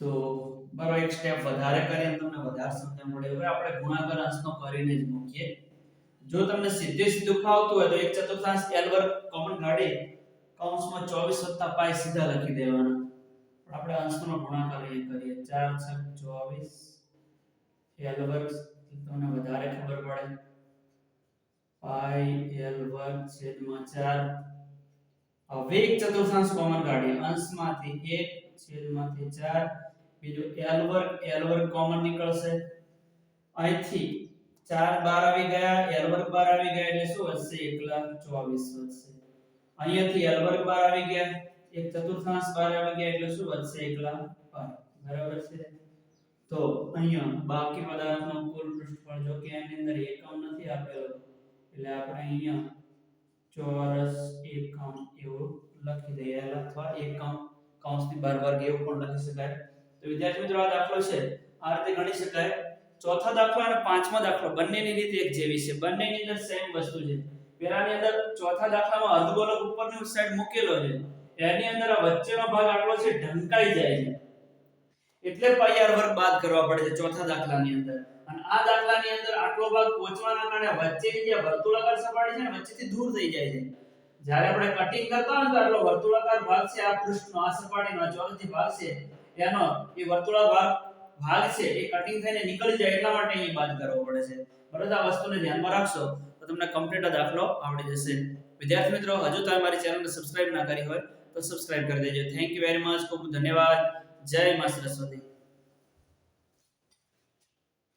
તો બરો એક સ્ટેપ વધારે કરીએ તમને વધારે સમજણ પડે. હવે આપણે ગુણાકાર અંશનો કરીને જ મૂકીએ. જો તમને સીધે સીધું ફાવતું હોય તો 1/4 L વર્ગ કોમન કાઢી કૌંસમાં 24 + પાઈ સીધા લખી દેવાના. પણ આપણે અંશનો ગુણાકાર અહીંયા કરીએ. 4 × 24 L વર્ગ તમને વધારે ખબર પડે. પાઈ L વર્ગ છેદમાં 4. હવે 1/4 કોમન કાઢીએ. અંશમાંથી 1 છેદમાંથી 4. બીજું L વર્ગ કોમન નીકળશે. અહીંથી 4 12 આવી ગયા, L વર્ગ 12 આવી ગયા એટલે શું વધશે? એકલા 24 વધશે. અહીંયાથી L વર્ગ 12 આવી ગયા, 1/4 12 આવી ગયા એટલે શું વધશે? એકલા 12. બરાબર છે. તો અહીંયા બાકી પદાર્થનો કુલ પૃષ્ઠફળ જો કે આની અંદર એકમ નથી આપેલો એટલે આપણે અહીંયા ચોરસ એકમ એવું લખી દઈએ અથવા એકમ કૌંસની બહાર વર્ગ એવું પણ લખી શકાય. તો વિદ્યાર્થી મિત્રો આ દાખલો છે આ રીતે ગણી શકાય. ચોથા દાખલો અને પાંચમા દાખલો બંનેની રીત એક જેવી છે. બંનેની અંદર સેમ વસ્તુ છે. પહેલાની અંદર ચોથા દાખલામાં અર્ધગોલક ઉપરની સાઈડ મૂકેલો છે. એની અંદર આ વચ્ચેનો ભાગ આટલો છે ઢંકાઈ જાય છે. એટલે પાઈ r વર્ગ બાદ કરવા પડે છે ચોથા દાખલાની અંદર. અને આ દાખલાની અંદર આટલો ભાગ પહોંચવાના કારણે વચ્ચેની જે વર્તુળાકાર સપાટી છે ને વચ્ચેથી દૂર થઈ જાય છે. જ્યારે આપણે કટિંગ કરતા હોય તો આટલો વર્તુળાકાર ભાગ છે આ પૃષ્ઠનો, આ સપાટીનો આ ચોરસ જે ભાગ છે એનો એ વર્તુળાકાર ભાગ છે એ કટિંગ થઈને નીકળી જાય એટલા માટે અહીં બાદ કરવો પડે છે. બરાબર, આ વસ્તુને ધ્યાનમાં રાખશો તો તમને કમ્પ્લીટ દાખલો આવડી જશે. વિદ્યાર્થી મિત્રો, હજુ તમે મારી ચેનલને સબસ્ક્રાઇબ ના કરી હોય તો સબસ્ક્રાઇબ કરી દેજો. Thank you very much. ખૂબ ધન્યવાદ. જય મા સરસ્વતી.